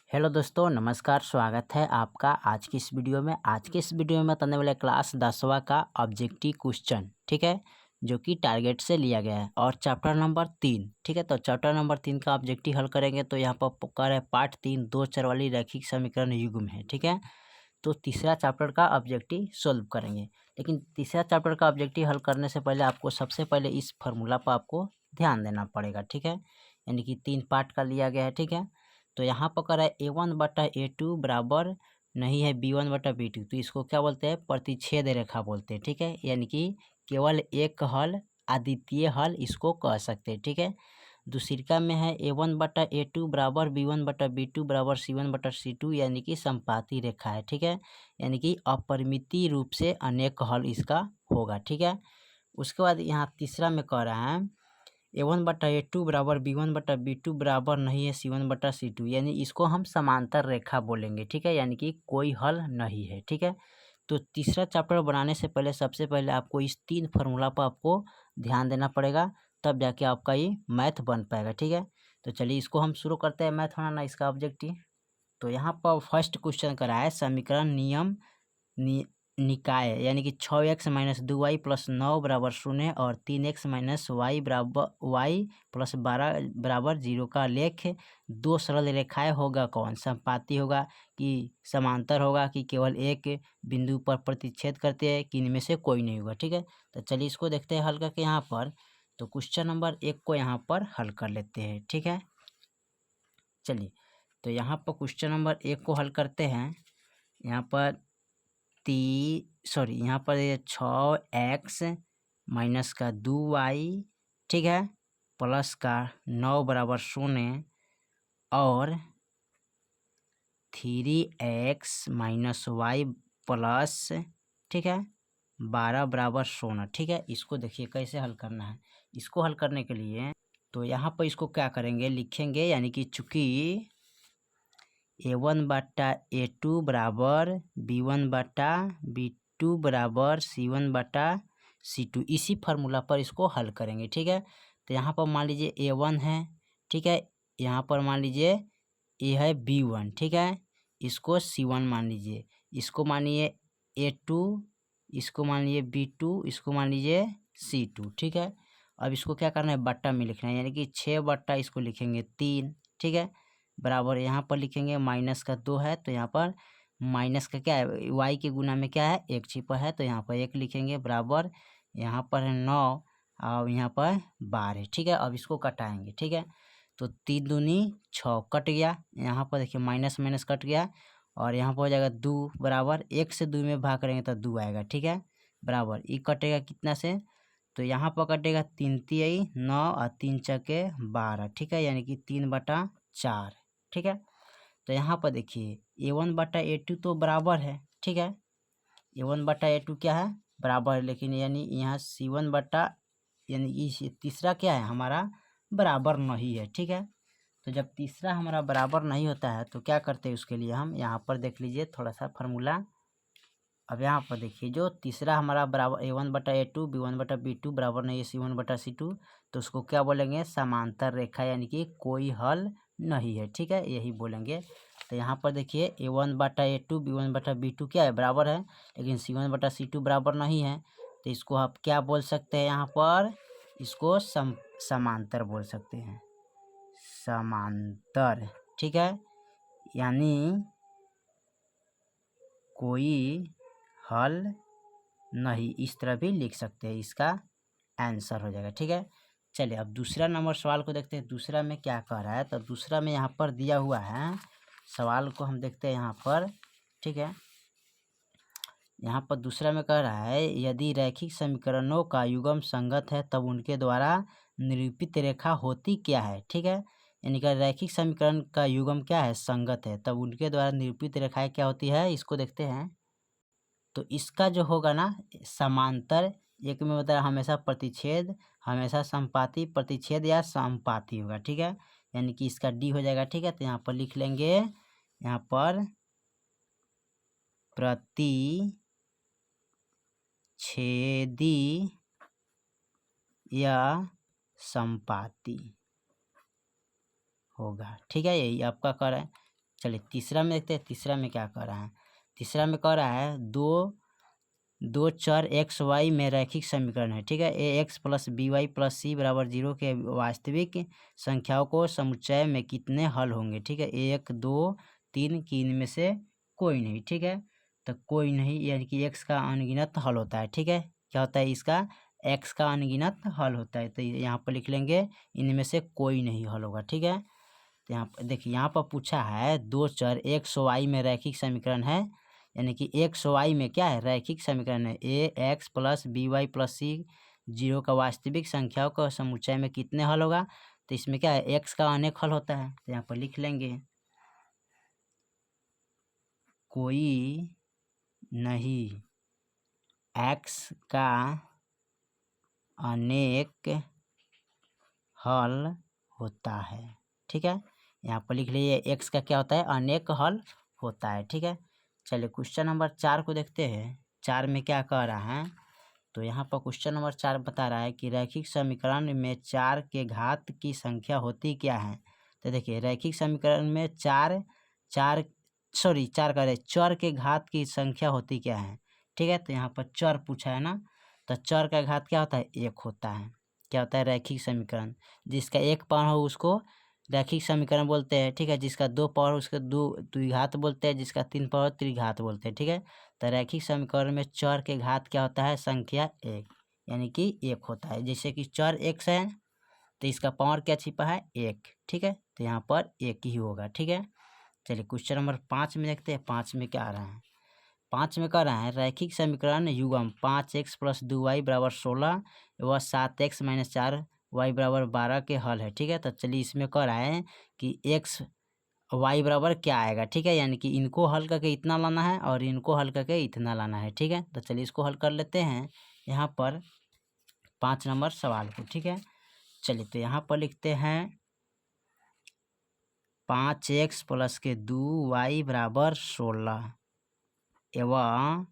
Hello दोस्तों, नमस्कार। स्वागत है आपका आज की इस वीडियो में। आज की इस वीडियो में बताने वाले क्लास 10वां का ऑब्जेक्टिव क्वेश्चन, ठीक है, जो कि टारगेट से लिया गया है और चैप्टर नंबर 3, ठीक है। तो चैप्टर नंबर 3 का ऑब्जेक्टिव हल करेंगे। तो यहाँ पर कर है पार्ट 3 दो चर वाली रैखिक समीकरण युग्म है, ठीक है। तो तीसरा चैप्टर का ऑब्जेक्टिव सोल्व करेंगे, लेकिन तीसरा चैप्टर का ऑब्जेक्टिव हल करने से पहले आपको सबसे पहले इस फार्मूला पर आपको ध्यान देना पड़ेगा, ठीक है। यानी कि 3 पार्ट का लिया गया है, ठीक है। तो यहाँ पर कर है A1/A2 बराबर नहीं है B1/B2, तो इसको क्या बोलते हैं, प्रतिच्छेद रेखा बोलते हैं, ठीक है। यानी कि केवल एक हल, अद्वितीय हल इसको कह सकते हैं, ठीक है। दूसरिका में है A1/A2 बराबर B1/B2 बराबर C1/C2, यानी कि समपाती रेखा है, ठीक है। यानी कि अपरिमित रूप से अनेक हल इसका होगा, ठीक है। उसके बाद यहाँ तीसरा में कह रहा है A1/A2 बराबर B1/B2 बराबर नहीं है C1/C2, यानी इसको हम समांतर रेखा बोलेंगे, ठीक है। यानी कि कोई हल नहीं है, ठीक है। तो तीसरा चैप्टर बनाने से पहले सबसे पहले आपको इस 3 फार्मूला पर आपको ध्यान देना पड़ेगा, तब जाके आपका ये मैथ बन पाएगा, ठीक है। तो चलिए इसको हम शुरू करते हैं मैथ बनाना, इसका ऑब्जेक्टिव। तो यहाँ पर फर्स्ट क्वेश्चन करा है समीकरण नियम निकाय, यानी कि 6x माइनस 2y प्लस 9 बराबर 0 और 3x माइनस वाई बराबर y प्लस 12 बराबर 0 का लेख दो सरल रेखाएं होगा कौन, समपाती होगा कि समांतर होगा कि केवल एक बिंदु पर प्रतिच्छेद करते हैं कि इनमें से कोई नहीं होगा, ठीक है। तो चलिए इसको देखते हैं हल करके यहाँ पर। तो क्वेश्चन नंबर 1 को यहाँ पर हल कर लेते हैं, ठीक है। चलिए तो यहाँ पर क्वेश्चन नंबर 1 को हल करते हैं। यहाँ पर यहाँ पर 6x माइनस का 2y, ठीक है, प्लस का 9 बराबर 0 और 3x माइनस वाई प्लस, ठीक है, 12 बराबर 0, ठीक है। इसको देखिए कैसे हल करना है। इसको हल करने के लिए तो यहाँ पर इसको क्या करेंगे, लिखेंगे, यानी कि चूँकि A1/A2 बराबर B1/B2 बराबर C1/C2, इसी फार्मूला पर इसको हल करेंगे, ठीक है। तो यहाँ पर मान लीजिए A1 है, ठीक है। यहाँ पर मान लीजिए ये है B1, ठीक है। इसको C1 मान लीजिए, इसको मानिए A2, इसको मान लीजिए B2, इसको मान लीजिए C2, ठीक है। अब इसको क्या करना है, बट्टा में लिखना है, यानी कि 6 बट्टा इसको लिखेंगे 3, ठीक है, बराबर यहाँ पर लिखेंगे माइनस का 2 है, तो यहाँ पर माइनस का क्या है, y के गुना में क्या है, एक छिपा है, तो यहाँ पर 1 लिखेंगे, बराबर यहाँ पर है 9 और यहाँ पर 12, ठीक है। अब इसको कटाएंगे, ठीक है। तो 3 दूनी 6 कट गया, यहाँ पर देखिए माइनस माइनस कट गया और यहाँ पर हो जाएगा 2 बराबर 1 से 2 में भाग करेंगे तो 2 आएगा, ठीक है, बराबर ये कटेगा कितना से, तो यहाँ पर कटेगा 3 तिहाई 9 और 3 चके 12, ठीक है, यानी कि 3/4, ठीक है। तो यहाँ पर देखिए A1/A2 तो बराबर है, ठीक है, A1/A2 क्या है, बराबर है, लेकिन यानी यहाँ C1 बटा, यानी इस तीसरा क्या है हमारा, बराबर नहीं है, ठीक है। तो जब तीसरा हमारा बराबर नहीं होता है तो क्या करते हैं, उसके लिए हम यहाँ पर देख लीजिए थोड़ा सा फार्मूला। अब यहाँ पर देखिए जो तीसरा हमारा बराबर A1/A2 B1/B2 बराबर नहीं है C1/C2, तो उसको क्या बोलेंगे, समांतर रेखा, यानी कि कोई हल नहीं है, ठीक है, यही बोलेंगे। तो यहाँ पर देखिए A1/A2 B1/B2 क्या है, बराबर है, लेकिन C1/C2 बराबर नहीं है, तो इसको आप क्या बोल सकते हैं, यहाँ पर इसको समांतर बोल सकते हैं, समांतर, ठीक है, यानी कोई हल नहीं, इस तरह भी लिख सकते हैं, इसका आंसर हो जाएगा, ठीक है। चलिए अब दूसरा नंबर सवाल को देखते हैं, दूसरा में क्या कह रहा है। तो दूसरा में यहाँ पर दिया हुआ है, सवाल को हम देखते हैं यहाँ पर, ठीक है। यहाँ पर दूसरा में कह रहा है यदि रैखिक समीकरणों का युग्म संगत है तब उनके द्वारा निरूपित रेखा होती क्या है, ठीक है। यानी कि रैखिक समीकरण का युग्म क्या है, संगत है, तब उनके द्वारा निरूपित रेखाएं क्या होती है, इसको देखते हैं। तो इसका जो होगा ना, समांतर, एक में मतलब हमेशा प्रतिच्छेद, हमेशा समपाती, प्रतिच्छेद या समपाती होगा, ठीक है, यानी कि इसका डी हो जाएगा, ठीक है। तो यहाँ पर लिख लेंगे, यहाँ पर प्रतिच्छेदी या समपाती होगा, ठीक है, यही आपका कर है। चलिए तीसरा में देखते हैं, तीसरा में क्या कह रहा है। तीसरा में कह रहा है दो चर एक्स वाई में रैखिक समीकरण है, ठीक है। A X plus B Y plus C बराबर 0 के वास्तविक संख्याओं को समुच्चय में कितने हल होंगे, ठीक है। 1 2 3 की इनमें से कोई नहीं, ठीक है। तो कोई नहीं यानी कि एक्स का अनगिनत हल होता है, ठीक है। क्या होता है इसका, एक्स का अनगिनत हल होता है। तो यहाँ पर लिख लेंगे इनमें से कोई नहीं हल होगा, ठीक है। तो यहाँ पर देखिए, यहाँ पर पूछा है दो चर एक्स वाई में रैखिक समीकरण है, यानी कि एक्स वाई में क्या है, रैखिक समीकरण है। A X plus B Y plus C 0 का वास्तविक संख्याओं का समुच्चय में कितने हल होगा। तो इसमें क्या है, एक्स का अनेक हल होता है। तो यहाँ पर लिख लेंगे कोई नहीं एक्स का अनेक हल होता है, ठीक है। यहाँ पर लिख लीजिए एक्स का क्या होता है, अनेक हल होता है, ठीक है। चलिए क्वेश्चन नंबर 4 को देखते हैं। 4 में क्या कह रहा है, तो यहाँ पर क्वेश्चन नंबर 4 बता रहा है कि रैखिक समीकरण में 4 के घात की संख्या होती क्या है। तो देखिए रैखिक समीकरण में चार चर के घात की संख्या होती क्या है, ठीक है। तो यहाँ पर चर पूछा है ना, तो चर का घात क्या होता है, 1 होता है। क्या होता है, रैखिक समीकरण। जिसका एक पावर हो उसको रैखिक समीकरण बोलते हैं, ठीक है। जिसका 2 पावर हो उसको द्विघात बोलते हैं, जिसका 3 पावर त्रिघात बोलते हैं, ठीक है। तो रैखिक समीकरण में चर के घात क्या होता है, संख्या 1, यानी कि 1 होता है। जैसे कि चर x है तो इसका पावर क्या छिपा है, 1, ठीक है। तो यहाँ पर 1 ही होगा, ठीक है। चलिए क्वेश्चन नंबर 5 में देखते हैं। 5 में क्या आ रहा है, 5 में कह रहा है रैखिक समीकरण युग्म 5x प्लस 2y बराबर 16 व 7x माइनस 4y बराबर 12 के हल है, ठीक है। तो चलिए इसमें कह रहा है कि x y बराबर क्या आएगा, ठीक है। यानी कि इनको हल करके इतना लाना है और इनको हल करके इतना लाना है, ठीक है। तो चलिए इसको हल कर लेते हैं यहाँ पर 5 नंबर सवाल को, ठीक है। चलिए तो यहाँ पर लिखते हैं 5x प्लस के 2y बराबर 16 एवं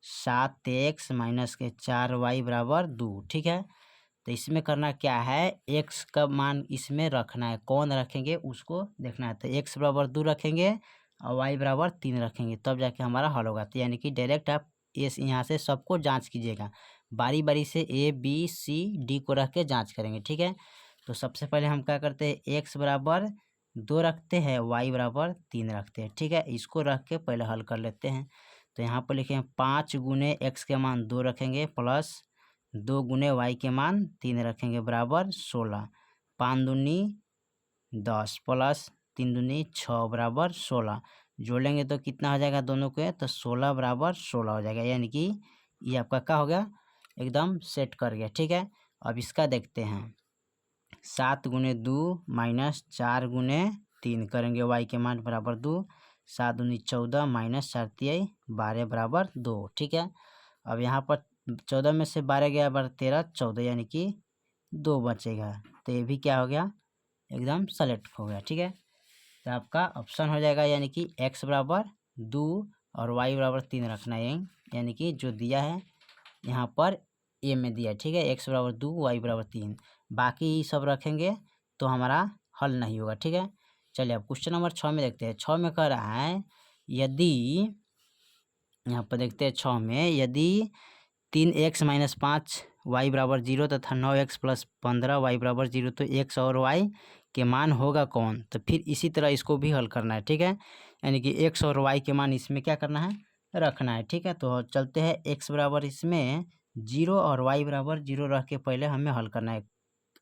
7x माइनस के 4y बराबर 2, ठीक है। तो इसमें करना क्या है, x का मान इसमें रखना है। कौन रखेंगे उसको देखना है। तो x बराबर 2 रखेंगे और y बराबर 3 रखेंगे, तब जाके हमारा हल होगा। तो यानी कि डायरेक्ट आप इस यहाँ से सबको जांच कीजिएगा, बारी बारी से a b c d को रख के जाँच करेंगे, ठीक है। तो सबसे पहले हम क्या करते हैं, x बराबर 2 रखते हैं, y बराबर 3 रखते हैं, ठीक है। इसको रख के पहले हल कर लेते हैं। तो यहाँ पर लिखें 5 गुने x के मान 2 रखेंगे प्लस 2 गुने y के मान 3 रखेंगे बराबर 16, 5 दूनी 10 प्लस 3 दूनी 6 बराबर 16। जोड़ेंगे तो कितना हो जाएगा दोनों के, तो 16 बराबर 16 हो जाएगा। यानी कि ये आपका क्या हो गया, एकदम सेट कर गया, ठीक है। अब इसका देखते हैं 7 गुने 2 माइनस 4 गुने 3 करेंगे, y के मान बराबर 2, 7 दूनी 14 माइनस 4 तिहाई 12 बराबर 2, ठीक है। अब यहाँ पर 14 में से 12 गया बराबर 13, 14 यानी कि 2 बचेगा। तो ये भी क्या हो गया, एकदम सेलेक्ट हो गया, ठीक है। तो आपका ऑप्शन हो जाएगा, यानी कि x बराबर 2 और y बराबर 3 रखना है, यानी कि जो दिया है यहाँ पर ए में दिया है, ठीक है। x बराबर 2 y बराबर 3, बाकी सब रखेंगे तो हमारा हल नहीं होगा, ठीक है। चलिए अब क्वेश्चन नंबर 6 में देखते हैं। 6 में कह रहा है यदि, यहाँ पर देखते हैं 6 में, यदि 3x माइनस 5 y बराबर 0 तथा 9x प्लस 15 y बराबर 0 तो x और y के मान होगा कौन। तो फिर इसी तरह इसको भी हल करना है, ठीक है। यानी कि x और y के मान इसमें क्या करना है, रखना है, ठीक है। तो चलते हैं x बराबर इसमें 0 और y बराबर 0 रख के पहले हमें हल करना है।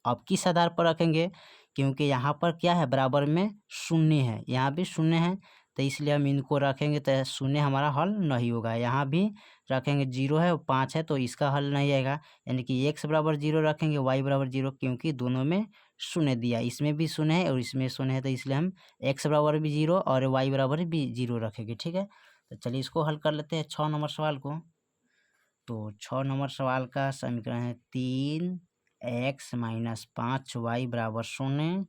अब किस आधार पर रखेंगे, क्योंकि यहाँ पर क्या है, बराबर में शून्य है, यहाँ भी शून्य है, तो इसलिए हम इनको रखेंगे तो शून्य हमारा हल नहीं होगा। यहाँ भी रखेंगे 0 है और 5 है, तो इसका हल नहीं आएगा। यानी कि x बराबर 0 रखेंगे, y बराबर 0, क्योंकि दोनों में शून्य दिया, इसमें भी शून्य है और इसमें शून्य है, तो इसलिए हम x बराबर भी 0 और y बराबर भी 0 रखेंगे, ठीक है। तो चलिए इसको हल कर लेते हैं 6 नंबर सवाल को। तो 6 नंबर सवाल का समीकरण है 3x माइनस 5y बराबर 0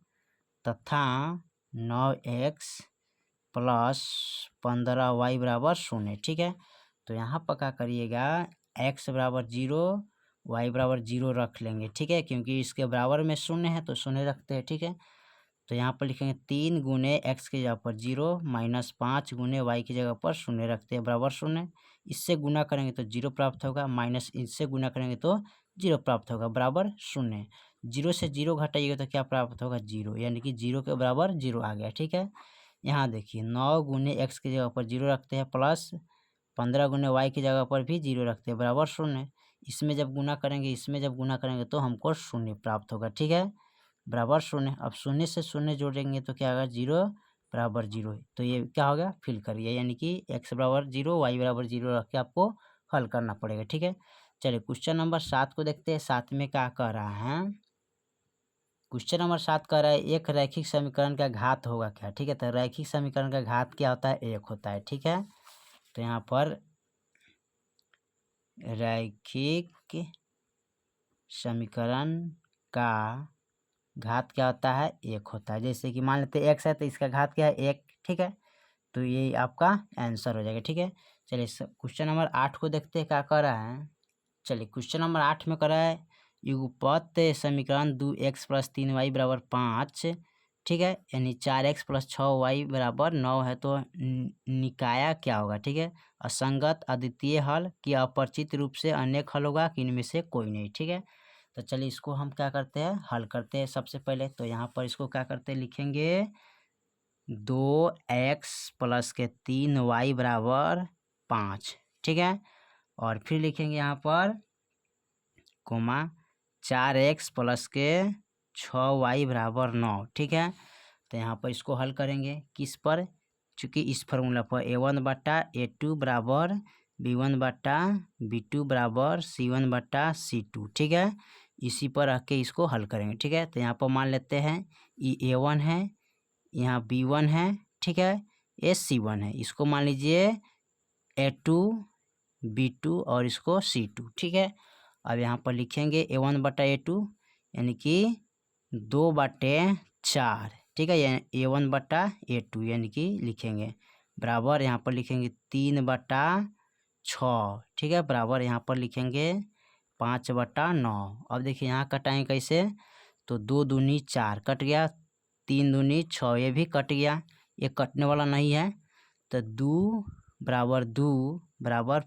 तथा 9x प्लस 15y बराबर 0, ठीक है। तो यहाँ पर क्या करिएगा, x बराबर 0 y बराबर 0 रख लेंगे, ठीक है, क्योंकि इसके बराबर में शून्य है तो शून्य रखते हैं, ठीक है। तो यहाँ पर लिखेंगे 3 गुने एक्स की जगह पर 0 माइनस 5 गुने वाई की जगह पर 0 रखते हैं बराबर 0। इससे गुना करेंगे तो 0 प्राप्त होगा, माइनस इससे गुना करेंगे तो 0 प्राप्त होगा बराबर 0। 0 से 0 घटाइएगा तो क्या प्राप्त होगा 0, यानी कि 0 के बराबर 0 आ गया। ठीक है, यहाँ देखिए 9 गुने एक्स की जगह पर 0 रखते हैं प्लस 15 गुने वाई की जगह पर भी 0 रखते हैं बराबर 0। इसमें जब गुना करेंगे इसमें जब गुना करेंगे तो हमको 0 प्राप्त होगा। ठीक है, बराबर 0। अब 0 से 0 जोड़ेंगे तो क्या होगा 0 बराबर 0। तो ये क्या हो गया, फिल करिए, यानी कि x बराबर 0 y बराबर 0 रख के आपको हल करना पड़ेगा। ठीक है, चलिए क्वेश्चन नंबर 7 को देखते हैं। 7 में क्या कह रहा है, क्वेश्चन नंबर 7 कह रहा है एक रैखिक समीकरण का घात होगा क्या। ठीक है, तो रैखिक समीकरण का घात क्या होता है, 1 होता है। ठीक है, तो यहाँ पर रैखिक समीकरण का घात क्या होता है, 1 होता है। जैसे कि मान लेते हैं x है तो इसका घात क्या है 1। ठीक है, तो ये आपका आंसर हो जाएगा। ठीक है, चलिए क्वेश्चन नंबर 8 को देखते हैं क्या कर रहा है। चलिए क्वेश्चन नंबर 8 में कर रहा है युगपत समीकरण 2x प्लस 3y बराबर 5। ठीक है, यानी 4x प्लस 6y बराबर 9 है तो निकाया क्या होगा। ठीक है, असंगत अद्वितीय हल कि अपरिचित रूप से अनेक हल होगा कि इनमें से कोई नहीं। ठीक है, तो चलिए इसको हम क्या करते हैं, हल करते हैं। सबसे पहले तो यहाँ पर इसको क्या करते हैं, लिखेंगे 2x प्लस के 3y बराबर 5। ठीक है, और फिर लिखेंगे यहाँ पर कोमा 4x प्लस के 6y बराबर 9। ठीक है, तो यहाँ पर इसको हल करेंगे किस पर, चूँकि इस फार्मूला पर a1/a2 बराबर b1/b2 बराबर c1/c2। ठीक है, इसी पर रख के इसको हल करेंगे। ठीक है, तो यहाँ पर मान लेते हैं ये a1 है, यहाँ b1 है। ठीक है, ये c1 है, इसको मान लीजिए a2 b2 और इसको c2। ठीक है, अब यहाँ पर लिखेंगे a1/a2 यानी कि 2/4। ठीक है, a1/a2 यानी कि लिखेंगे बराबर, यहाँ पर लिखेंगे 3/6। ठीक है, बराबर यहाँ पर लिखेंगे 5/9। अब देखिए यहाँ कटाएँ कैसे, तो 2 दूनी 4 कट गया, 3 दूनी 6 ये भी कट गया, ये कटने वाला नहीं है, तो 2 बराबर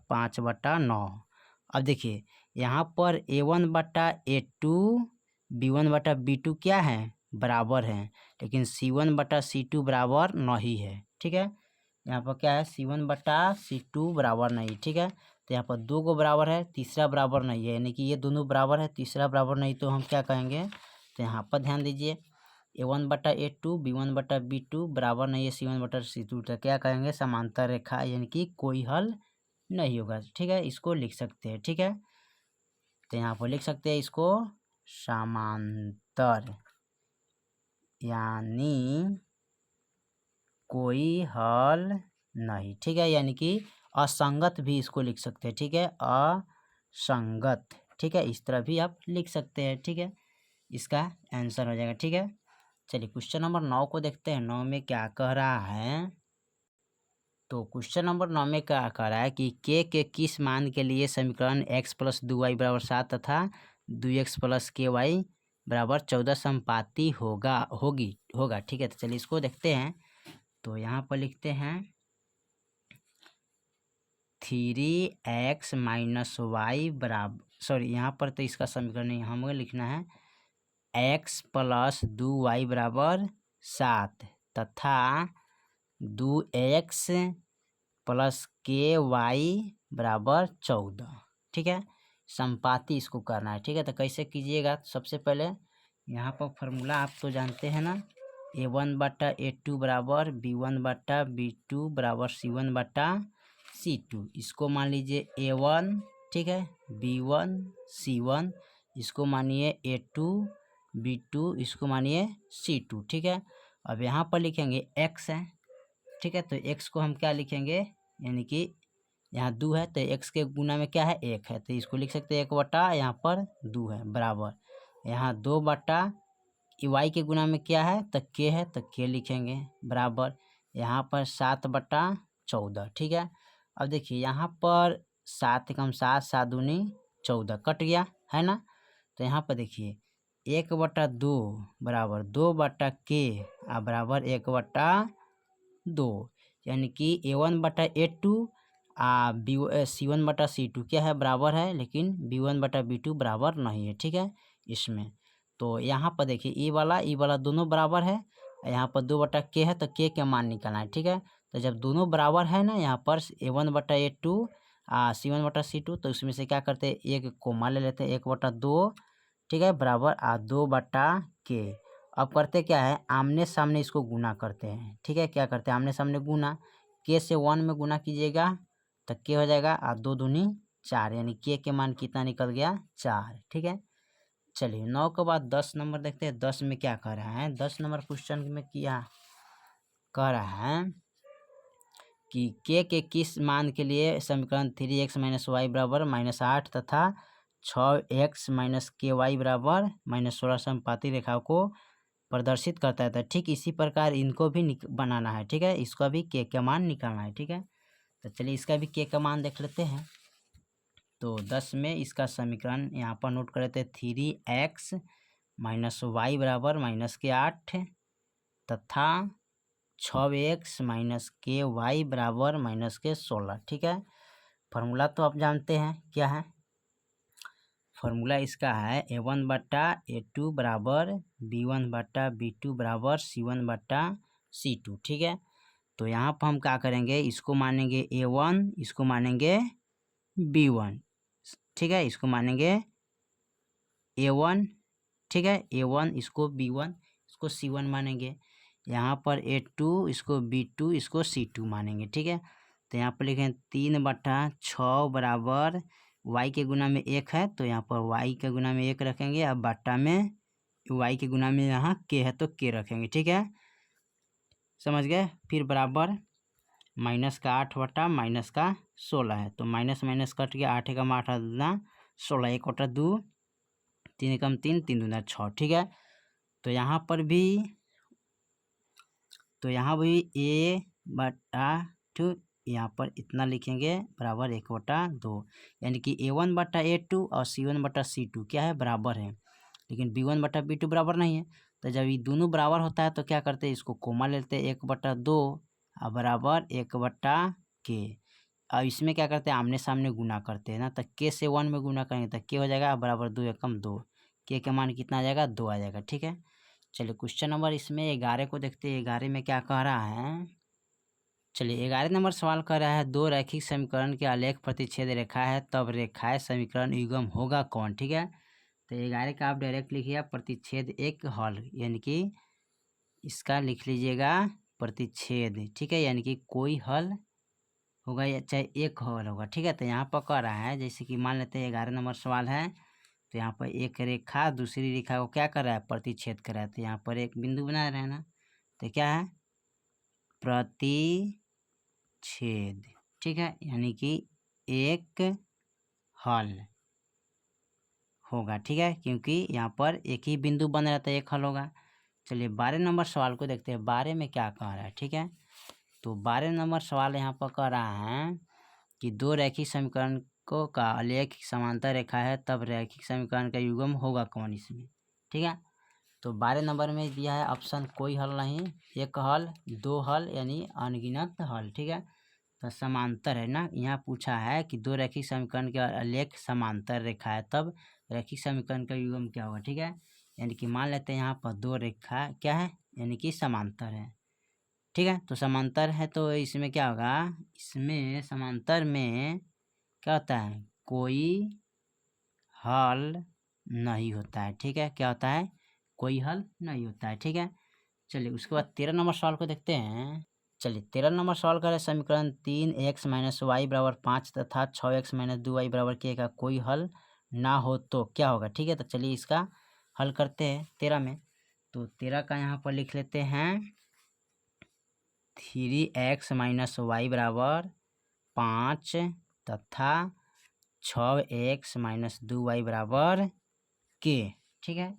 5/9। अब देखिए यहाँ पर a1/a2 b1/b2 क्या है, बराबर है, लेकिन c1/c2 बराबर नहीं है। ठीक है, यहाँ पर क्या है c1/c2 बराबर नहीं। ठीक है, तो यहाँ पर 2 को बराबर है, तीसरा बराबर नहीं है, यानी कि ये दोनों बराबर है, तीसरा बराबर नहीं, तो हम क्या कहेंगे, तो यहाँ पर ध्यान दीजिए a1/a2 b1/b2 बराबर नहीं है c1/c2, तो क्या कहेंगे समांतर रेखा, यानी कि कोई हल नहीं होगा। ठीक है, इसको लिख सकते हैं। ठीक है, तो यहाँ पर लिख सकते हैं इसको समांतर, यानी कोई हल नहीं। ठीक है, यानी कि असंगत भी इसको लिख सकते हैं। ठीक है, असंगत। ठीक है, इस तरह भी आप लिख सकते हैं। ठीक है, इसका आंसर हो जाएगा। ठीक है, चलिए क्वेश्चन नंबर 9 को देखते हैं। 9 में क्या कह रहा है, तो क्वेश्चन नंबर 9 में क्या कह रहा है कि के किस मान के लिए समीकरण x प्लस 2y बराबर 7 तथा 2x प्लस के वाई बराबर 14 संपाती होगा। ठीक है, तो चलिए इसको देखते हैं। तो यहाँ पर लिखते हैं 3x माइनस वाई बराबर, सॉरी यहाँ पर तो इसका समीकरण नहीं, हमें लिखना है x प्लस 2y बराबर 7 तथा 2x प्लस के वाई बराबर 14। ठीक है, संपाती इसको करना है। ठीक है, तो कैसे कीजिएगा, सबसे पहले यहाँ पर फार्मूला आप तो जानते हैं ना, a1/a2 बराबर b1/b2 बराबर c1/c2। इसको मान लीजिए a1, ठीक है, b1 c1, इसको मानिए a2 b2, इसको मानिए c2। ठीक है, अब यहाँ पर लिखेंगे x है। ठीक है, तो x को हम क्या लिखेंगे, यानी कि यहाँ 2 है तो x के गुना में क्या है 1 है, तो इसको लिख सकते हैं 1/, यहाँ पर 2 है बराबर, यहाँ 2/, y के गुना में क्या है तो k है, तो k लिखेंगे बराबर, यहाँ पर 7/14। ठीक है, अब देखिए यहाँ पर 7 एकम 7, 7 दूनी 14 कट गया है ना, तो यहाँ पर देखिए 1/2 बराबर 2/k बराबर 1/2, यानी कि A1/A2 C1/C2 क्या है, बराबर है, लेकिन B1/B2 बराबर नहीं है, ठीक है इसमें। तो यहाँ पर देखिए ई वाला दोनों बराबर है, यहाँ पर 2/k है तो k के मान निकालना है, ठीक है। तो जब दोनों बराबर है ना यहाँ पर A1/A2 C1/C2, तो उसमें से क्या करते हैं, एक कोमा ले लेते हैं 1/2, ठीक है, बराबर 2/k। अब करते क्या है, आमने सामने इसको गुना करते हैं, ठीक है। क्या करते हैं, आमने सामने गुना, k से 1 में गुना कीजिएगा तो k हो जाएगा 2 दूनी 4, यानी k के मान कितना निकल गया, 4, ठीक है। चलिए 9 के बाद 10 नंबर देखते हैं। 10 में क्या कह रहा है, 10 नंबर क्वेश्चन में क्या कह रहा है कि k के किस मान के लिए समीकरण 3x - y बराबर -8 तथा 6x - ky बराबर -16 समपाती रेखाओं को प्रदर्शित करता है। तो ठीक इसी प्रकार इनको भी बनाना है, ठीक है, इसका भी k का मान निकालना है, ठीक है। तो चलिए इसका भी k का मान देख लेते हैं। तो 10 में इसका समीकरण यहाँ पर नोट कर लेते हैं, 3x - y बराबर -8 तथा 6x - ky बराबर -16, ठीक है। फार्मूला तो आप जानते हैं क्या है, फार्मूला इसका है A1/A2 बराबर B1/B2 बराबर C1/C2, ठीक है। तो यहाँ पर हम क्या करेंगे, इसको मानेंगे A1, इसको मानेंगे B1, ठीक है, इसको मानेंगे A1, ठीक है, A1 इसको B1, इसको C1 मानेंगे। यहाँ पर A2 इसको B2, इसको C2 मानेंगे, ठीक है। तो यहाँ पर लिखें 3/6 बराबर y के गुना में 1 है, तो यहाँ पर y के गुना में 1 रखेंगे। अब बट्टा में y के गुना में यहाँ k है तो k रखेंगे, ठीक है, समझ गए। फिर बराबर -8/-16 है, तो माइनस कट गया, 8 एकम 8 दूना 16, 1/2, 3 एकम 3, 3 दूना 6, ठीक है। तो यहाँ पर भी A/2 यहाँ पर इतना लिखेंगे बराबर 1/2, यानी कि A1/A2 और C1/C2 क्या है, बराबर है, लेकिन B1/B2 बराबर नहीं है। तो जब ये दोनों बराबर होता है तो क्या करते हैं, इसको कोमा लेते हैं, 1/2 बराबर 1/k। अब इसमें क्या करते हैं, आमने सामने गुना करते हैं ना, तो k से 1 में गुना करेंगे तो k हो जाएगा बराबर 2 एकम 2, k के मान कितना आ जाएगा, 2 आ जाएगा, ठीक है। चलिए क्वेश्चन नंबर इसमें 11 को देखते हैं। 11 में क्या कह रहा है, चलिए 11 नंबर सवाल कर रहा है, दो रैखिक समीकरण के आलेख प्रतिच्छेद रेखा है, तब रेखाएं समीकरण युग्म होगा कौन, ठीक है। तो 11 का आप डायरेक्ट लिखिए प्रतिच्छेद एक हल, यानी कि इसका लिख लीजिएगा प्रतिच्छेद, ठीक है, यानी कि कोई हल होगा या चाहे एक हल होगा, ठीक है। तो यहाँ पर कह रहा है, जैसे कि मान लेते हैं 11 नंबर सवाल है, तो यहाँ पर एक रेखा दूसरी रेखा को क्या कर रहा है, प्रतिच्छेद कर रहा है। तो यहाँ पर एक बिंदु बना रहे हैं ना, तो क्या है, प्रतिच्छेद, ठीक है, यानी कि एक हल होगा, ठीक है, क्योंकि यहाँ पर एक ही बिंदु बन रहा था, एक हल होगा। चलिए 12 नंबर सवाल को देखते हैं। 12 में क्या कह रहा है, ठीक है। तो 12 नंबर सवाल यहाँ पर कह रहा है कि दो रैखिक समीकरण को का आलेख समांतर रेखा है, तब रैखिक समीकरण का युग्म होगा कौन इसमें, ठीक है। तो 12 नंबर में दिया है ऑप्शन कोई हल नहीं, एक हल, दो हल, यानी अनगिनत हल, ठीक है। तो समांतर है ना, यहाँ पूछा है कि दो रैखिक समीकरण के आलेख समांतर रेखा है, तब रैखिक समीकरण का युग्म क्या होगा, ठीक है। यानी कि मान लेते हैं यहाँ पर दो रेखा क्या है, यानी कि समांतर है, ठीक है। तो समांतर है तो इसमें क्या होगा, इसमें समांतर में क्या होता है, कोई हल नहीं होता है, ठीक है। क्या होता है, कोई हल नहीं होता है, ठीक है। चलिए उसके बाद 13 नंबर सवाल को देखते हैं। चलिए 13 नंबर सवाल का है, समीकरण 3x - y बराबर 5 तथा 6x - 2y बराबर k का कोई हल ना हो तो क्या होगा, ठीक है। तो चलिए इसका हल करते हैं 13 में। तो 13 का यहाँ पर लिख लेते हैं, 3x - y बराबर 5 तथा 6x - 2y बराबर k, ठीक है।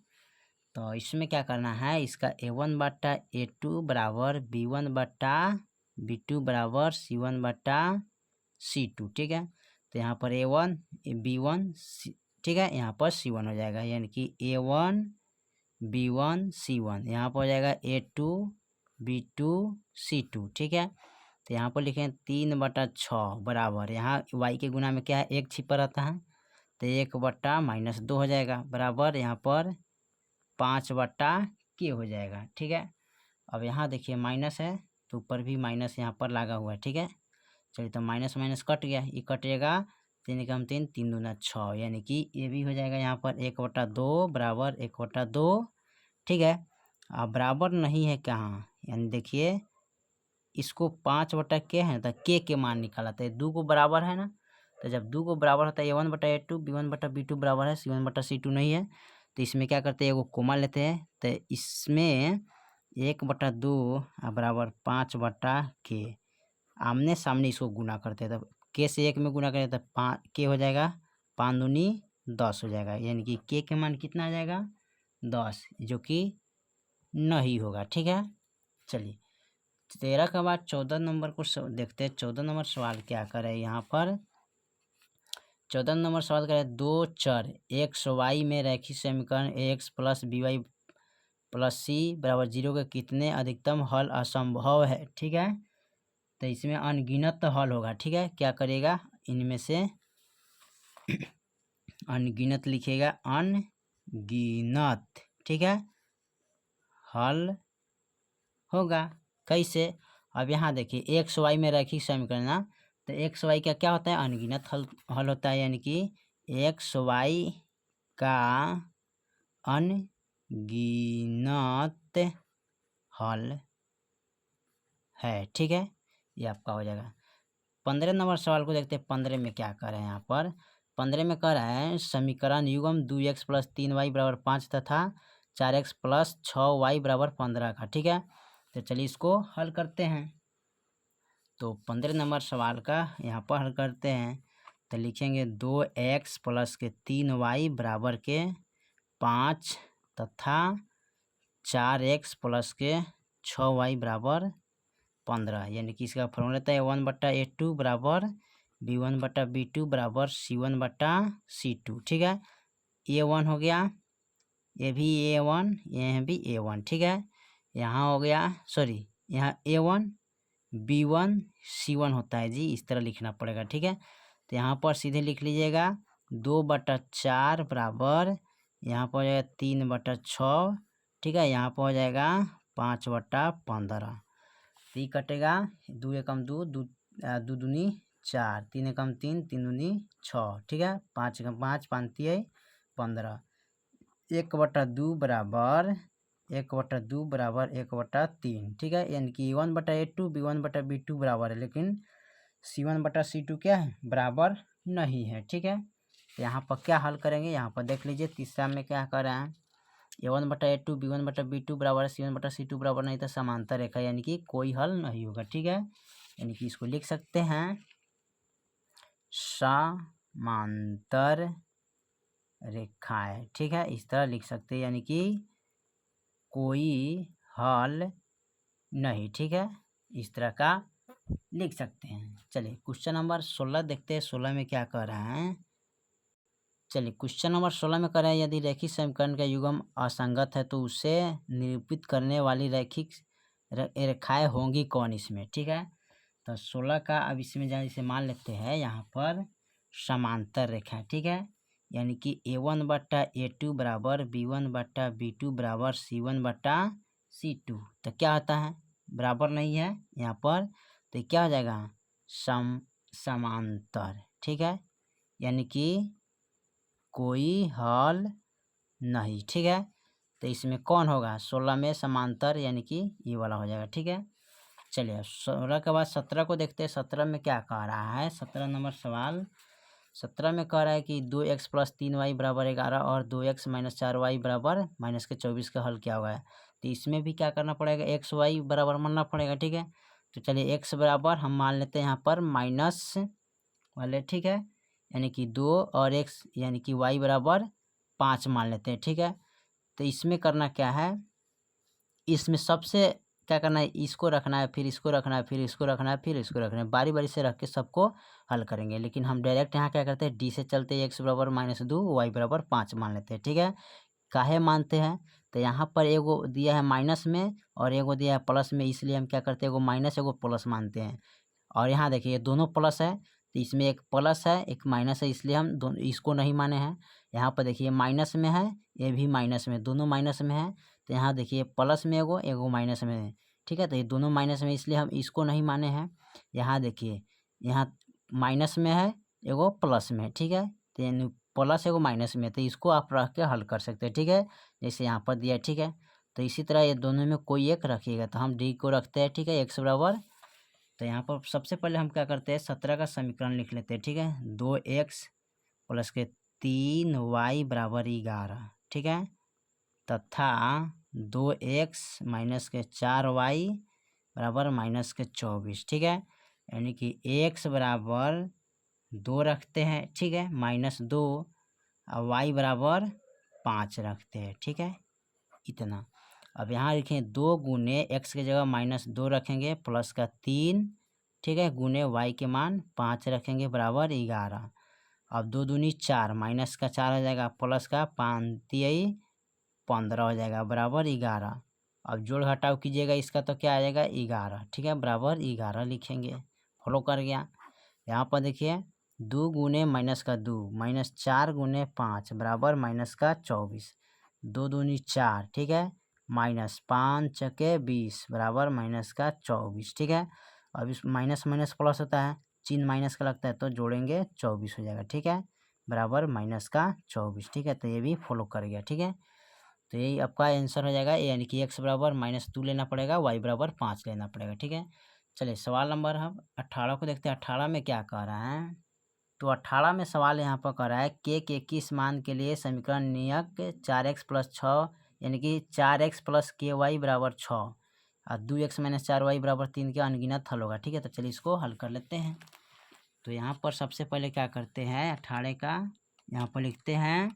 तो इसमें क्या करना है, इसका A1/A2 बराबर B1/B2 बराबर C1/C2, ठीक है। तो यहाँ पर A1 B1 ठीक है, यहाँ पर C1 हो जाएगा, यानी कि A1 B1 C1, यहाँ पर हो जाएगा A2 B2 C2, ठीक है। तो यहाँ पर लिखें 3/6 बराबर, यहाँ y के गुना में क्या है, 1 छिपा रहता है, तो 1/-2 हो जाएगा बराबर, यहाँ पर 5/k हो जाएगा, ठीक है। अब यहाँ देखिए माइनस है तो ऊपर भी माइनस यहाँ पर लगा हुआ है, ठीक है। चलिए तो माइनस माइनस कट गया, ये कटेगा, 3 कम 3 3 दूना 6, यानी कि ये भी हो जाएगा यहाँ पर 1/2 बराबर 1/2, ठीक है। अब बराबर नहीं है कहाँ, यानी देखिए इसको 5/k है तो के मान निकाला था, 2 को बराबर है ना, तो जब 2 को बराबर होता है A1/A2 B1/B2 बराबर है C1/C2 नहीं है, तो इसमें क्या करते हैं, एगो कोमा लेते हैं, तो इसमें 1/2 बराबर 5/k, आमने सामने इसको गुना करते हैं, तब के से 1 में गुना करें तब के हो जाएगा 5 दूनी 10 हो जाएगा, यानी कि के मान कितना आ जाएगा 10, जो कि नहीं होगा, ठीक है। चलिए 13 के बाद 14 नंबर को देखते हैं। 14 नंबर सवाल क्या करे यहाँ पर, 14 नंबर सवाल करे, दो चर एक्स वाई में रैखिक समीकरण ax + by + c बराबर 0 के कितने अधिकतम हल असंभव है, ठीक है। तो इसमें अनगिनत हल होगा, ठीक है। क्या करेगा, इनमें से अनगिनत लिखेगा, अनगिनत, ठीक है, हल होगा। कैसे, अब यहाँ देखिए एक्स वाई में रैखिक समीकरण ना, तो एक्स वाई का क्या होता है, अनगिनत हल होता है, यानी कि एक्स वाई का अनगिनत हल है, ठीक है, ये आपका हो जाएगा। 15 नंबर सवाल को देखते हैं, 15 में क्या कर रहे हैं यहाँ पर, 15 में कर रहे हैं समीकरण युग्म 2x + 3y बराबर 5 तथा 4x + 6y बराबर 15 का, ठीक है। तो चलिए इसको हल करते हैं। तो 15 नंबर सवाल का यहाँ पर हल करते हैं, तो लिखेंगे 2x + 3y बराबर के 5 तथा 4x + 6y बराबर 15, यानी कि इसका फॉर्मूला रहता है A1/A2 बराबर B1/B2 बराबर C1/C2, ठीक है। A1 हो गया, ये भी A1, ये भी A1, ठीक है। यहाँ हो गया, सॉरी यहाँ A1 B1 C1 होता है जी, इस तरह लिखना पड़ेगा, ठीक है। तो यहाँ पर सीधे लिख लीजिएगा 2/4 बराबर, यहाँ पर हो जाएगा 3/6, ठीक है। यहाँ पर हो जाएगा 5/15, तो ये कटेगा, 2 एकम 2 2 2 दूनी 4, 3 एकम 3 3 दूनी 6, ठीक है। 5 एकम 5 5 तिये 15, 1/2 बराबर 1/2 बराबर 1/3, ठीक है। यानी कि A1/A2 B1/B2 बराबर है, लेकिन C1/C2 क्या है, बराबर नहीं है, ठीक है। तो यहाँ पर क्या हल करेंगे, यहाँ पर देख लीजिए, तीसरा में क्या कर रहे हैं, A1/A2 B1/B2 बराबर C1/C2 बराबर नहीं, तो समांतर रेखा, यानी कि कोई हल नहीं होगा, ठीक है। यानी कि इसको लिख सकते हैं समांतर रेखाएं, ठीक है, इस तरह लिख सकते हैं, यानी कि कोई हल नहीं, ठीक है, इस तरह का लिख सकते हैं। चलिए क्वेश्चन नंबर 16 देखते हैं, 16 में क्या कर रहे हैं। चलिए क्वेश्चन नंबर 16 में कर रहे हैं, यदि रैखिक समीकरण का युग्म असंगत है तो उसे निरूपित करने वाली रैखिक रेखाएं होंगी कौन इसमें, ठीक है। तो 16 का अब इसमें जैसे मान लेते हैं यहाँ पर समांतर रेखा, ठीक है, यानी कि A1/A2 बराबर B1/B2 बराबर C1/C2, तो क्या होता है, बराबर नहीं है यहाँ पर, तो क्या हो जाएगा, समांतर, ठीक है, यानी कि कोई हल नहीं, ठीक है। तो इसमें कौन होगा, 16 में समांतर, यानी कि ये वाला हो जाएगा, ठीक है। चलिए 16 के बाद 17 को देखते हैं, 17 में क्या कह रहा है, 17 नंबर सवाल 17 में कह रहा है कि 2x + 3y बराबर 11 और 2x - 4y बराबर -24 का हल क्या होगा। तो इसमें भी क्या करना पड़ेगा, एक्स वाई बराबर मानना पड़ेगा, ठीक है। तो चलिए x बराबर हम मान लेते हैं यहाँ पर माइनस वाले, ठीक है, यानी कि 2 और x यानी कि y बराबर 5 मान लेते हैं, ठीक है। तो इसमें करना क्या है, इसमें सबसे क्या करना है, इसको रखना है, फिर इसको रखना है, फिर इसको रखना है, फिर इसको रखना है, बारी बारी से रख के सबको हल करेंगे। लेकिन हम डायरेक्ट यहाँ क्या करते हैं, डी से चलते x बराबर -2 y बराबर 5 मान लेते हैं, ठीक है। काहे मानते हैं, तो यहाँ पर एगो दिया है माइनस में और एगो दिया है प्लस में, इसलिए हम क्या करते हैं एगो माइनस एगो प्लस मानते हैं। और यहाँ देखिए दोनों प्लस है, तो इसमें एक प्लस है एक माइनस है, इसलिए हम दोनों इसको नहीं माने हैं। यहाँ पर देखिए माइनस में है, ये भी माइनस में, दोनों माइनस में है। तो यहाँ देखिए प्लस में एगो एगो माइनस में है, ठीक है। तो ये दोनों माइनस में, इसलिए हम इसको नहीं माने हैं। यहाँ देखिए यहाँ माइनस में है एगो प्लस में है, ठीक है। तो यानी प्लस एगो माइनस में है, तो इसको आप रख के हल कर सकते हैं, ठीक है। जैसे यहाँ पर दिया है, ठीक है। तो इसी तरह ये दोनों में कोई एक रखिएगा, तो हम डी को रखते हैं, ठीक है, एक्स बराबर। तो यहाँ पर सबसे पहले हम क्या करते हैं 17 का समीकरण लिख लेते हैं, ठीक है। 2x प्लस के 3y बराबर 11, ठीक है, तथा 2x माइनस के 4y बराबर माइनस के 24, ठीक है। यानी कि x बराबर 2 रखते हैं, ठीक है, -2 और y बराबर 5 रखते हैं, ठीक है, इतना। अब यहाँ लिखें 2 गुने एक्स की जगह -2 रखेंगे प्लस का 3, ठीक है, गुने y के मान 5 रखेंगे बराबर 11। अब 2 दूनी 4, माइनस का 4 हो जाएगा प्लस का 5 तियाई 15 हो जाएगा बराबर 11। अब जोड़ घटाव कीजिएगा इसका तो क्या आ जाएगा 11, ठीक है, बराबर 11 लिखेंगे। फॉलो कर गया। यहाँ पर देखिए 2 गुने माइनस का 2 -4 गुने 5 बराबर माइनस का 24, 2 दूनी 4, ठीक है, -5 चके 20 बराबर माइनस का 24, ठीक है। अब इस माइनस माइनस प्लस होता है, चिन्ह माइनस का लगता है तो जोड़ेंगे 24 हो जाएगा, ठीक है, बराबर माइनस का 24, ठीक है। तो ये भी फॉलो कर गया, ठीक है। तो यही आपका आंसर हो जाएगा, यानी कि x बराबर -2 लेना पड़ेगा, y बराबर 5 लेना पड़ेगा, ठीक है। चलिए सवाल नंबर हम 18 को देखते हैं। 18 में क्या कह रहा है, तो 18 में सवाल यहाँ पर कर रहा है के किस मान के लिए समीकरण नियक 4x + 6 यानी कि 4x + ky बराबर 6 और 2x - 4y बराबर 3 के अनगिनत हल होगा, ठीक है। तो चलिए इसको हल कर लेते हैं। तो यहाँ पर सबसे पहले क्या करते हैं 18 का यहाँ पर लिखते हैं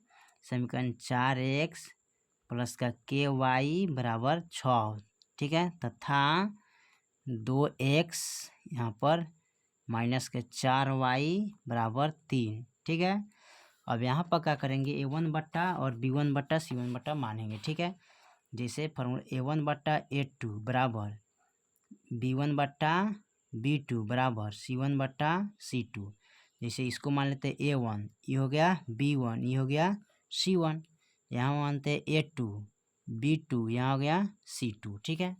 समीकरण 4x + का ky बराबर 6, ठीक है, तथा 2x यहाँ पर माइनस के 4y बराबर 3, ठीक है। अब यहाँ पर क्या करेंगे a1 बट्टा और b1 बट्टा c1 बट्टा मानेंगे, ठीक है। जैसे फॉर्मूला a1 बट्टा a2 बराबर b1 बट्टा b2 बराबर c1 बट्टा c2। जैसे इसको मान लेते हैं a1, ये हो गया b1, ये हो गया c1। यहाँ मानते हैं a2 b2, यहाँ हो गया c2, ठीक है।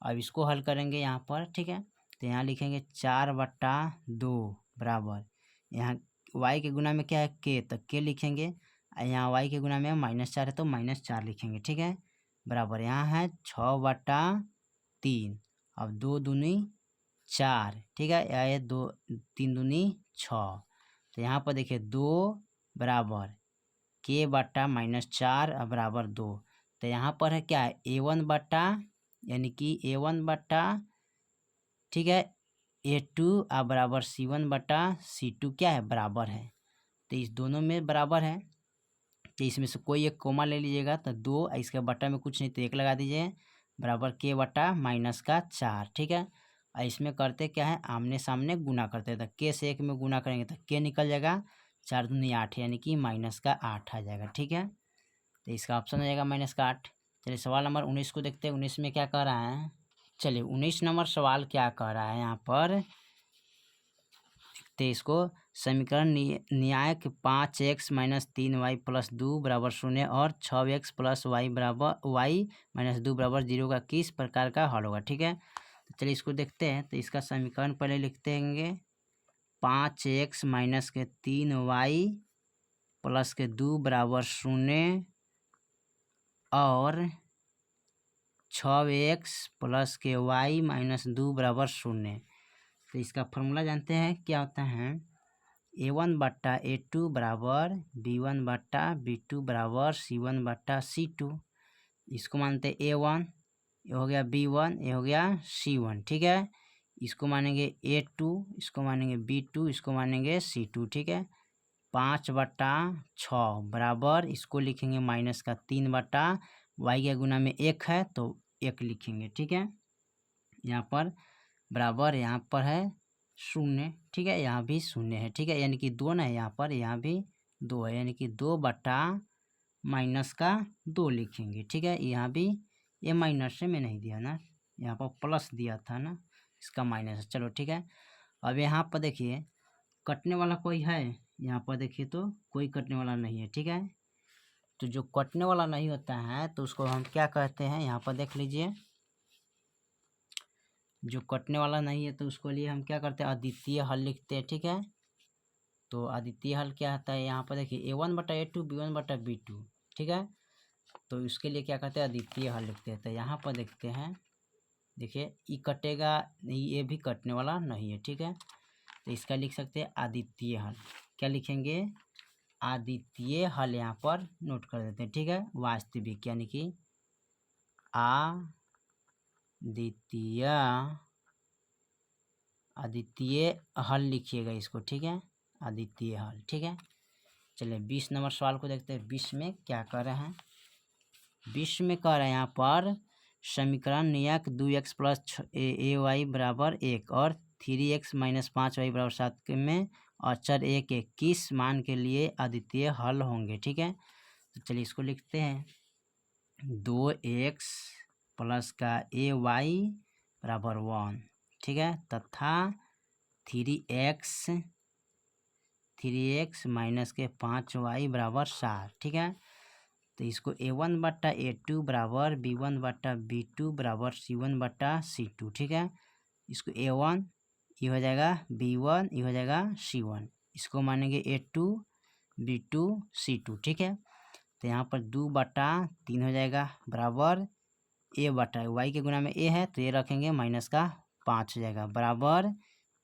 अब इसको हल करेंगे यहाँ पर, ठीक है। तो यहाँ लिखेंगे 4/2 बराबर, यहाँ y के गुना में क्या है k, तो k लिखेंगे। यहाँ y के गुना में -4 है तो -4 लिखेंगे, ठीक है, बराबर यहाँ है 6/3। अब 2 दूनी 4, ठीक है, या 2 3 दूनी 6। तो यहाँ पर देखिए 2 बराबर k बट्टा -4 बराबर 2। तो यहाँ पर है क्या है a1 बट्टा यानी कि a1 बट्टा, ठीक है, a2 बराबर c1 बट्टा c2 क्या है बराबर है। तो इस दोनों में बराबर है, तो इसमें से कोई एक कोमा ले लीजिएगा। तो 2 इसके बट्टा में कुछ नहीं तो 1 लगा दीजिए बराबर k बट्टा -4, ठीक है। और इसमें करते क्या है आमने सामने गुना करते हैं, तो k से 1 में गुना करेंगे तो k निकल जाएगा, 4 दूनी 8 यानी कि -8 आ जाएगा, ठीक है। तो इसका ऑप्शन हो जाएगा -8। चलिए सवाल नंबर 19 को देखते हैं। 19 में क्या कह रहा है, चलिए 19 नंबर सवाल क्या कह रहा है यहाँ पर देखते इसको। समीकरण न्यायक 5x - 3y + 2 बराबर 0 और 6x + y बराबर y - 2 बराबर 0 का किस प्रकार का हल होगा, ठीक है। तो चलिए इसको देखते हैं। तो इसका समीकरण पहले लिखते हैं 5x - 3y + 2 बराबर 0 और 6x + y - 2 बराबर 0। तो इसका फॉर्मूला जानते हैं क्या होता है, a1 बट्टा a2 बराबर b1 बट्टा b2 बराबर c1 बट्टा c2। इसको मानते a1, ये हो गया b1, ये हो गया c1, ठीक है। इसको मानेंगे a2, इसको मानेंगे b2, इसको मानेंगे c2, ठीक है। 5/6 बराबर इसको लिखेंगे -3 बट्टा y के गुना में 1 है तो 1 लिखेंगे, ठीक है। यहाँ पर बराबर यहाँ पर है 0, ठीक है, यहाँ भी 0 है, ठीक है, यानी कि 2 ना है यहाँ पर, यहाँ भी 2 है, यानी कि 2/6 माइनस का 2 लिखेंगे। ठीक है, यहाँ भी ये माइनस से में नहीं दिया ना, यहाँ पर प्लस दिया था ना, इसका माइनस है। चलो ठीक है, अब यहाँ पर देखिए कटने वाला कोई है, यहाँ पर देखिए तो कोई कटने वाला नहीं है। ठीक है, तो जो कटने वाला नहीं होता है तो उसको हम क्या कहते हैं, यहाँ पर देख लीजिए, जो कटने वाला नहीं है तो उसको लिए हम क्या करते हैं, अद्वितीय हल लिखते हैं। ठीक है, तो अद्वितीय हल क्या आता है, यहाँ पर देखिए a1/a2 b1/b2। ठीक है, तो इसके लिए क्या करते हैं, अद्वितीय हल लिखते हैं। तो यहाँ पर देखते हैं, देखिए ई कटेगा नहीं, ये भी कटने वाला नहीं है। ठीक है, तो इसका लिख सकते हैं अद्वितीय हल। क्या लिखेंगे, अद्वितीय हल यहाँ पर नोट कर देते हैं। ठीक है, वास्तविक यानी कि अद्वितीय हल लिखिएगा इसको। ठीक है, अद्वितीय हल। ठीक है, चलिए 20 नंबर सवाल को देखते हैं। 20 में क्या कर रहे हैं, 20 में कह रहे हैं यहाँ पर समीकरण नियक 2x + a बराबर 1 और 3x - 5y बराबर 7 में अचर a के किस मान के लिए अद्वितीय हल होंगे। ठीक है, तो चलिए इसको लिखते हैं, 2x + का ay बराबर 1। ठीक है, तथा 3x - के 5y बराबर 7। ठीक है, तो इसको a1/a2 बराबर b1/b2 बराबर c1/c2। ठीक है, इसको a1 ये हो जाएगा b1, ये हो जाएगा c1, इसको मानेंगे a2 b2 c2। ठीक है, तो यहाँ पर 2/3 हो जाएगा बराबर a/y के गुना में a है तो ये रखेंगे माइनस का 5 हो जाएगा बराबर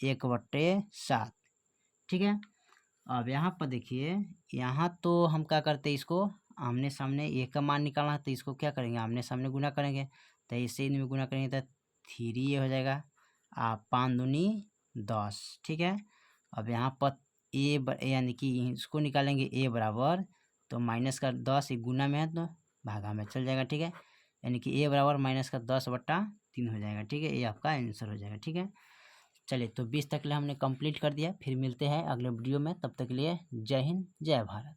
1/7। ठीक है, अब यहाँ पर देखिए, यहाँ तो हम क्या करते हैं, इसको आमने सामने ए का मान निकालना है तो इसको क्या करेंगे, आमने सामने गुना करेंगे। तो इससे इनमें गुना करेंगे तो 3 ये हो जाएगा, 5 दूनी 10। ठीक है, अब यहाँ पर यानी कि इसको निकालेंगे a बराबर, तो माइनस का 10 गुना में है तो भागा में चल जाएगा। ठीक है, यानी कि a बराबर माइनस का 10/3 हो जाएगा। ठीक है, ये आपका आंसर हो जाएगा। ठीक है, चलिए तो 20 तक ले हमने कंप्लीट कर दिया। फिर मिलते हैं अगले वीडियो में, तब तक के लिए जय हिंद जय भारत।